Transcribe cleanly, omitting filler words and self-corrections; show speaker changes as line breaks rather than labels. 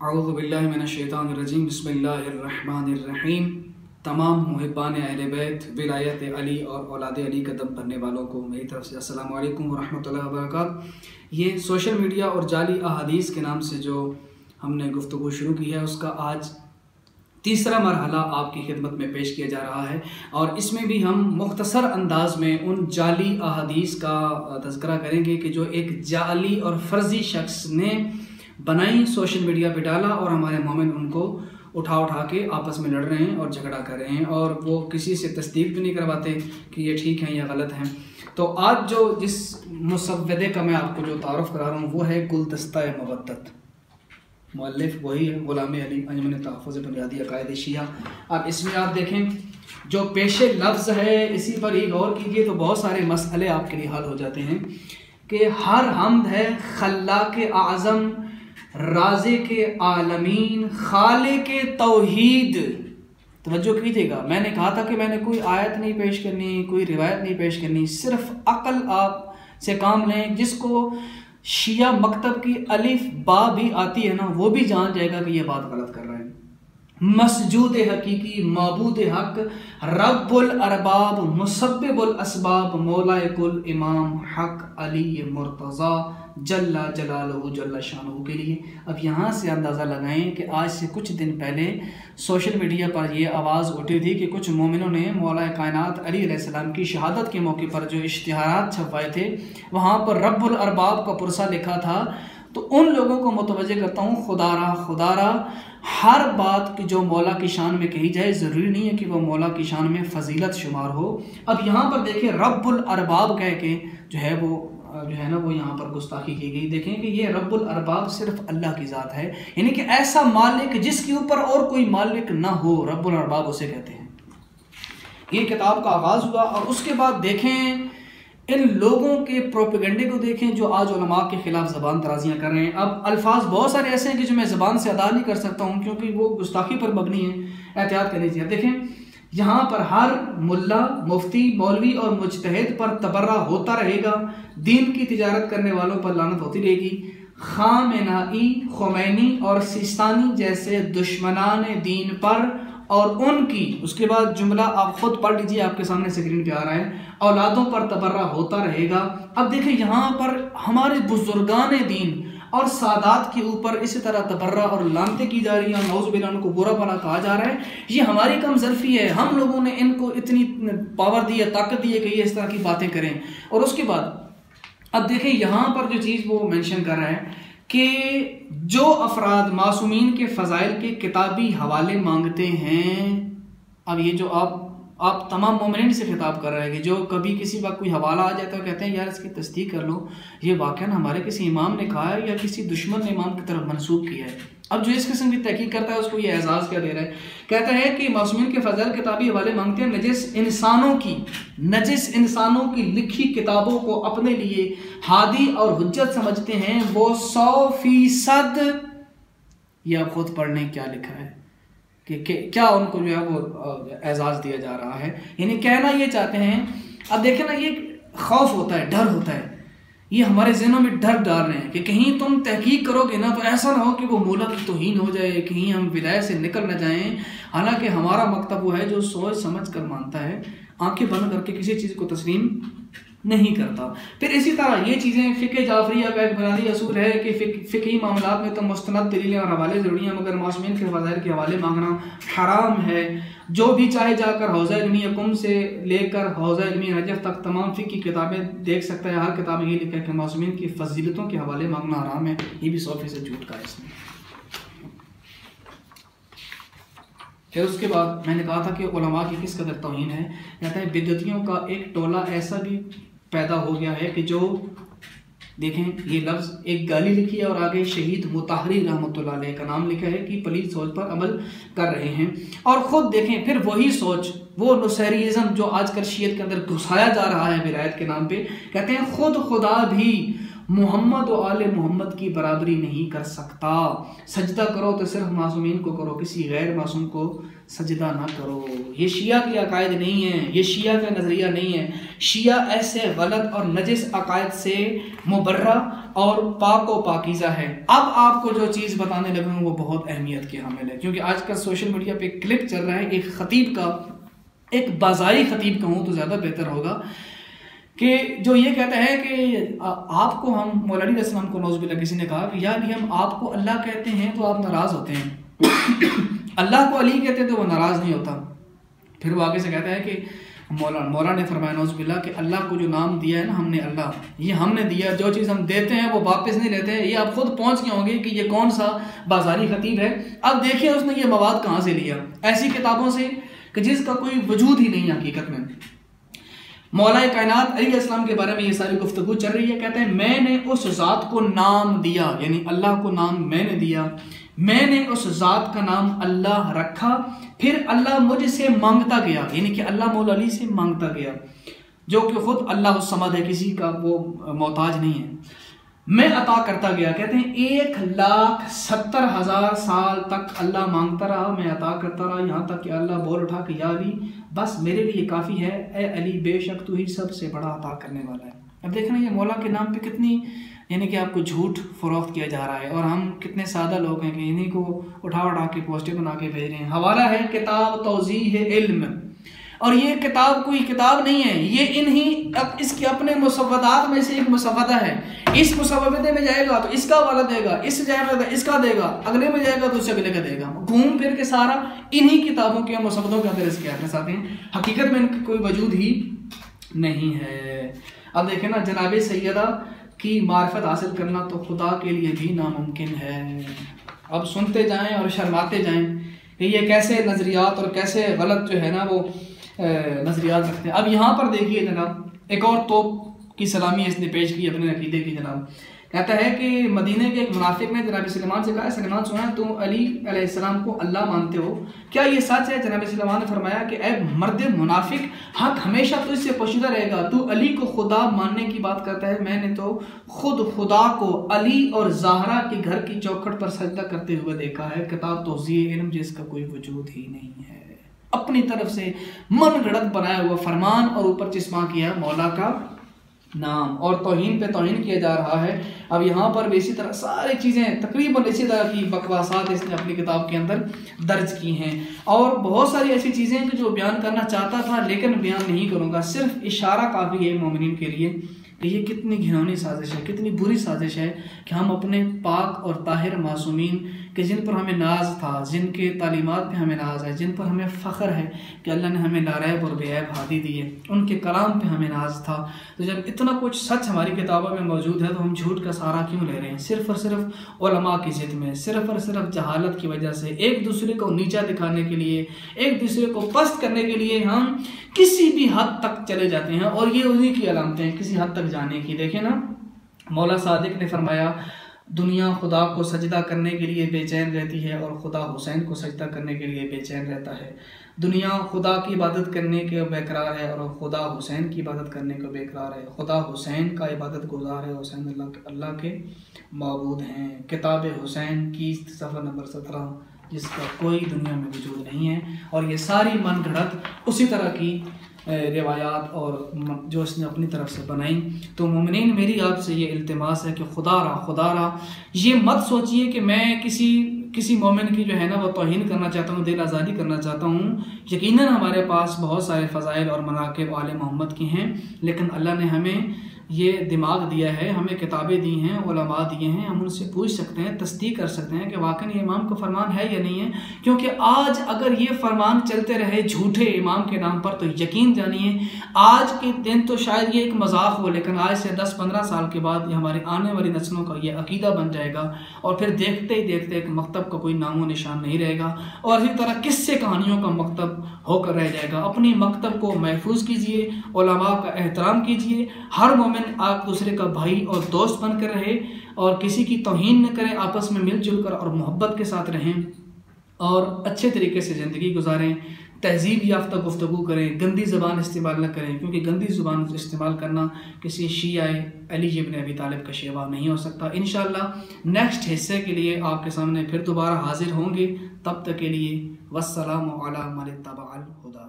औज़ु बिल्लाहि मिनश्शैतानिर्रजीम बिस्मिल्लाहिर्रहमानिर्रहीम। तमाम मुहिब्बान अहले बैत विलायत अली और औलाद अली का दम भरने वालों को मेरी तरफ से अस्सलामु अलैकुम वरहमतुल्लाहि वबरकातुहू। ये सोशल मीडिया और जाली अहादीस के नाम से जो हमने गुफ्तगू शुरू की है, उसका आज तीसरा मरहला आपकी खिदमत में पेश किया जा रहा है। और इसमें भी हम मुख्तसर अंदाज में उन जाली अहादीस का तज़किरा करेंगे कि जो एक जाली और फ़र्ज़ी शख्स ने बनाई, सोशल मीडिया पे डाला और हमारे मोमिन उनको उठा के आपस में लड़ रहे हैं और झगड़ा कर रहे हैं, और वो किसी से तस्दीक भी नहीं करवाते कि ये ठीक हैं या गलत हैं। तो आज जो जिस मुसव्वदे का मैं आपको जो तारुफ़ करा रहा हूँ वो है गुलदस्ता-ए मवद्दत। मुअल्लिफ़ वही है ग़ुलाम अली अंजुमन तहफ़्फ़ुज़ बुनियादी अक़ाइद शिया। अब इसमें आप देखें जो पेशे लफ्ज़ है, इसी पर ही गौर कीजिए तो बहुत सारे मसले आपके लिए हल हो जाते हैं कि हर हम्द है खल्लाक़ आज़म, राज़िक़ आलमीन, खालिक़ तौहीद। तवज्जो कीजिएगा, मैंने कहा था कि मैंने कोई आयत नहीं पेश करनी, कोई रिवायत नहीं पेश करनी, सिर्फ अक़ल आप से काम लें। जिसको शिया मकतब की अलिफ बा भी आती है ना, वो भी जान जाएगा कि ये बात गलत कर रहे हैं। मसजूद हकीकी, माबूद हक, रब्बुल अरबाब, मुसब्बिबुल असबाब, मौलाए कुल इमाम हक अली मुर्तज़ा जल्ला जलालहू जल्ला शानहू के लिए। अब यहाँ से अंदाज़ा लगाएं कि आज से कुछ दिन पहले सोशल मीडिया पर यह आवाज़ उठी थी कि कुछ मोमिनों ने मौलाए कायनात अली अलैहिस्सलाम की शहादत के मौके पर जो इश्तिहारात छपवाए थे, वहाँ पर रब्बुल अरबाब का पुरसा लिखा था। तो उन लोगों को मुतवज्जे करता हूँ, खुदारा हर बात की जो मौला की शान में कही जाए, ज़रूरी नहीं है कि वो मौला की शान में फजीलत शुमार हो। अब यहाँ पर देखिए रब्बुल अरबाब कह के जो है ना वो यहाँ पर गुस्ताखी की गई। देखें कि ये रब्बुल अरबाब सिर्फ अल्लाह की ज़ात है, यानी कि ऐसा मालिक जिसके ऊपर और कोई मालिक ना हो, रब्बुल अरबाब उसे कहते हैं। ये किताब का आगाज़ हुआ और उसके बाद देखें इन लोगों के प्रोपेगेंडे को देखें जो आज उलमा के खिलाफ ज़बान दराजियाँ कर रहे हैं। अब अल्फाज बहुत सारे ऐसे हैं कि जो मैं ज़बान से अदा नहीं कर सकता हूँ क्योंकि वो गुस्ताखी पर मबनी है, एहतियात करनी चाहिए। देखें यहाँ पर हर मुल्ला, मुफ्ती, मौलवी और मुजतहिद पर तबर्रा होता रहेगा, दीन की तिजारत करने वालों पर लानत होती रहेगी। खामेनाई, खुमैनी और सिस्तानी जैसे दुश्मनान दीन पर और उनकी, उसके बाद जुमला आप खुद पढ़ लीजिए, आपके सामने स्क्रीन पे आ रहा है, औलादों पर तबर्रा होता रहेगा। अब देखिए यहाँ पर हमारे बुजुर्गान दीन और सादात के ऊपर इसी तरह तबर्रा और लानतें की जा रही हैं, नौज़ुबिल्लाह उनको बुरा भला कहा जा रहा है। ये हमारी कमज़रफ़ी है, हम लोगों ने इनको इतनी पावर दी है, ताकत दी है कि ये इस तरह की बातें करें। और उसके बाद अब देखिए यहाँ पर जो चीज़ वो मेंशन कर रहा है कि जो अफराद मासूमीन के फ़ज़ाइल के किताबी हवाले मांगते हैं। अब ये जो आप तमाम मोमिनीन से खिताब कर रहे हैं कि जो कभी किसी वक्त कोई हवाला आ जाता है कहते हैं यार इसकी तस्दीक कर लो, ये वाक़या हमारे किसी इमाम ने कहा है या किसी दुश्मन ने इमाम की तरफ मनसूब किया है। अब जो इस किस्म की तहकीक करता है उसको ये एजाज़ क्या दे रहा है, कहता है कि मासूमीन के फ़ज़ाइल किताबी हवाले मांगते हैं, नजिस इंसानों की लिखी किताबों को अपने लिए हादी और हुज्जत समझते हैं। वो 100%, ये आप खुद पढ़ लें क्या लिखा है कि क्या उनको जो है वो एजाज़ दिया जा रहा है। यानी कहना ये चाहते हैं, अब देखें ना, ये खौफ होता है, डर होता है, ये हमारे ज़हनों में डर डाल रहे हैं कि कहीं तुम तहकीक करोगे ना तो ऐसा ना हो कि वो मौला की तौहीन हो जाए, कहीं हम विलायत से निकल न जाएं। हालांकि हमारा मकतब वो है जो सोच समझ कर मानता है, आंखें बंद करके किसी चीज़ को तस्लीम नहीं करता। फिर इसी तरह ये चीज़ें फ़िक़्ह जाफ़रिया का एक बुनियादी असूल है कि फ़िक़ही मामलात में तो मुस्तनद दलीलें और हवाले ज़रूरी हैं, मगर मासूमीन के फ़ज़ाइल के हवाले मांगना हराम है। जो भी चाहे जाकर हौज़ा इल्मी कुम से लेकर हौज़ा इल्मी नजफ़ तक तमाम फ़िक़्ह की किताबें देख सकता है। हर किताब में ये लिखा है कि मासूमीन की फजीलतों के हवाले मांगना हराम है। ये भी 100% झूठ का है इसमें। फिर उसके बाद मैंने कहा था कि उलमा की किस कदर तौहीन है। कहते हैं बिदअतियों का एक टोला ऐसा भी पैदा हो गया है कि जो देखें ये लफ्ज़ एक गाली लिखी है और आगे शहीद मुताहरी रहमतुल्लाह अलैह का नाम लिखा है कि पलीद सोच पर अमल कर रहे हैं। और ख़ुद देखें फिर वही सोच, वो नुसैरिज़म जो आजकल शीयत के अंदर घुसाया जा रहा है विलायत के नाम पे, कहते हैं खुद खुदा भी मोहम्मद और आले मोहम्मद की बराबरी नहीं कर सकता। सजदा करो तो सिर्फ मासूमीन को करो, किसी गैर मासूम को सजदा ना करो। ये शिया की अकायद नहीं है, ये शिया का नज़रिया नहीं है। शिया ऐसे गलत और नजिस अकायद से मुबर्रा और पाक व पाकीज़ा है। अब आपको जो चीज़ बताने लगा हूँ वो बहुत अहमियत की हामिल है, क्योंकि आजकल सोशल मीडिया पे एक क्लिप चल रहा है एक खतीब का, एक बाज़ारी खतीब कहूँ तो ज़्यादा बेहतर होगा, कि जो ये कहता है कि आपको हम मौलाना इस्लाम को नौज़ुबिल्लाह किसी ने कहा कि यार हम आपको अल्लाह कहते हैं तो आप नाराज़ होते हैं, अल्लाह को अली कहते हैं तो वो नाराज़ नहीं होता। फिर वो आगे से कहता है कि मौला ने फरमाया नौज़ुबिल्लाह कि अल्लाह को जो नाम दिया है ना हमने, अल्लाह ये हमने दिया, जो चीज़ हम देते हैं वो वापस नहीं लेते हैं। ये आप खुद पहुँच गए होंगे कि ये कौन सा बाज़ारी खतीब है। अब देखिए उसने ये मवाद कहाँ से लिया, ऐसी किताबों से कि जिसका कोई वजूद ही नहीं हकीकत में। मौला कायनात अली इस्लाम के बारे में ये सारी गुफ्तगू चल रही है। कहते हैं मैंने उस ज़ात को नाम दिया, यानी अल्लाह को नाम मैंने दिया, मैंने उस ज़ात का नाम अल्लाह रखा, फिर अल्लाह मुझसे मांगता गया, यानी कि अल्लाह मौला अली से मांगता गया, जो कि खुद अल्लाह समद है, किसी का वो मोहताज नहीं है। मैं अता करता गया। कहते हैं 1,70,000 साल तक अल्लाह मांगता रहा, मैं अता करता रहा, यहाँ तक कि अल्लाह बोल उठा कि या अली बस मेरे लिए काफ़ी है, ए अली बेशक तू ही सबसे बड़ा अता करने वाला है। अब देखना ये मौला के नाम पे कितनी, यानी कि आपको झूठ फरोख्त किया जा रहा है, और हम कितने सादा लोग हैं कि इन्हीं को उठा के पोस्टर बना के भेज रहे हैं। हवाला है किताब तौज़ीह इल्म, और ये किताब कोई किताब नहीं है, ये इसके अपने मुसव्वदात में से एक मुसव्वदा है। इस मुसव्वदे में जाएगा तो इसका वाला देगा, इस जाएगा तो इसका देगा, अगले में जाएगा तो उससे अगले का देगा, घूम फिर के सारा इन्हीं किताबों के मुसव्वदों के अंदर इसके अपने साथ हैं। हकीकत में इनका कोई वजूद ही नहीं है। अब देखें ना, जनाब सैयदा की मार्फत हासिल करना तो खुदा के लिए भी नामुमकिन है। अब सुनते जाएं और शर्माते जाएं कि ये कैसे नज़रियात और कैसे गलत जो है ना वो नज़रियात रखते हैं। अब यहाँ पर देखिए जनाब, एक और तोप की सलामी इसने पेश की अपने अकीदे की। जनाब कहता है कि मदीने के एक मुनाफिक ने जनाब सुलेमान से कहा, सुलेमान सुना तुम अली अलैहिस्सलाम को अल्लाह मानते हो, क्या ये सच है? जनाब सुलेमान ने फरमाया कि ऐ मर्द मुनाफिक, हक हमेशा तो इससे पोशीदा रहेगा, तू अली को खुदा मानने की बात करता है, मैंने तो खुद खुदा को अली और ज़हरा के घर की चौखट पर सजदा करते हुए देखा है। किताब तौज़ीह इल्म जिसका कोई वजूद ही नहीं है, अपनी तरफ से मन गढ़ंत बनाया हुआ फरमान और ऊपर चिस्मा किया मौला का नाम, और तौहीन पे तौहीन किया जा रहा है। अब यहाँ पर भी इसी तरह सारी चीज़ें तकरीबन इसी तरह की बकवासात इसने अपनी किताब के अंदर दर्ज की हैं, और बहुत सारी ऐसी चीज़ें जो बयान करना चाहता था लेकिन बयान नहीं करूँगा, सिर्फ इशारा काफ़ी है मोमिनीन के लिए कि ये कितनी घिनौनी साजिश है, कितनी बुरी साजिश है कि हम अपने पाक और ताहिर मासूमीन कि जिन पर हमें नाज था, जिनके तालीमात पे हमें नाज है, जिन पर हमें फ़ख्र है कि अल्लाह ने हमें नारैब और बेऐब हादी दी है, उनके कलाम पे हमें नाज था। तो जब इतना कुछ सच हमारी किताबों में मौजूद है तो हम झूठ का सहारा क्यों ले रहे हैं? सिर्फ़ और सिर्फ उलमा की ज़िद में, सिर्फ़ और सिर्फ जहालत की वजह से, एक दूसरे को नीचा दिखाने के लिए, एक दूसरे को पस्त करने के लिए हम किसी भी हद तक चले जाते हैं, और ये उन्हीं की अलामतें हैं किसी हद तक जाने की। देखें ना, मौला सादिक ने फरमाया दुनिया खुदा को सजदा करने के लिए बेचैन रहती है और खुदा हुसैन को सजदा करने के लिए बेचैन रहता है। दुनिया खुदा की इबादत करने के बेकरार है और खुदा हुसैन की इबादत करने को बेकरार है। खुदा हुसैन का इबादत गुजार है, हुसैन अल्लाह के माबूद हैं। किताब हुसैन की सफ़र नंबर 17, जिसका कोई दुनिया में वजूद नहीं है, और ये सारी मन घड़त उसी तरह की रिवायात और जो इसने अपनी तरफ से बनाई। तो मोमिनीन मेरी आपसे ये इल्तिमास है कि खुदा रा ये मत सोचिए कि मैं किसी मोमिन की जो है ना वो तौहीन करना चाहता हूँ, दिल आज़ादी करना चाहता हूँ। यकीनन हमारे पास बहुत सारे फ़ज़ाइल और मनाक़िब आले मोहम्मद की हैं, लेकिन अल्लाह ने हमें ये दिमाग दिया है, हमें किताबें दी हैं, उलमा दिए हैं, हम उनसे पूछ सकते हैं, तस्दीक कर सकते हैं कि वाकई ये इमाम का फरमान है या नहीं है। क्योंकि आज अगर ये फरमान चलते रहे झूठे इमाम के नाम पर, तो यकीन जानिए आज के दिन तो शायद ये एक मजाक हो, लेकिन आज से 10-15 साल के बाद ये हमारी आने वाली नस्लों का ये अकीदा बन जाएगा, और फिर देखते ही देखते एक मकतब का कोई नामो निशान नहीं रहेगा, और इसी तरह किस्से कहानियों का मकतब होकर रह जाएगा। अपनी मकतब को महफूज कीजिए, उलमा का एहतराम कीजिए, हर मोमिन आप दूसरे का भाई और दोस्त बनकर रहे, और किसी की तौहीन न करें, आपस में मिलजुल कर और मोहब्बत के साथ रहें और अच्छे तरीके से ज़िंदगी गुजारें, तहजीब याफ्ता गुफ्तगू करें, गंदी ज़बान इस्तेमाल न करें, क्योंकि गंदी ज़ुबान इस्तेमाल करना किसी शियाए अली इब्न अबी तालिब का शेवा नहीं हो सकता। इंशाअल्लाह नेक्स्ट हिस्से के लिए आपके सामने फिर दोबारा हाजिर होंगे। तब तक के लिए वस्सलामु अला मन इत्तबअल हुदा।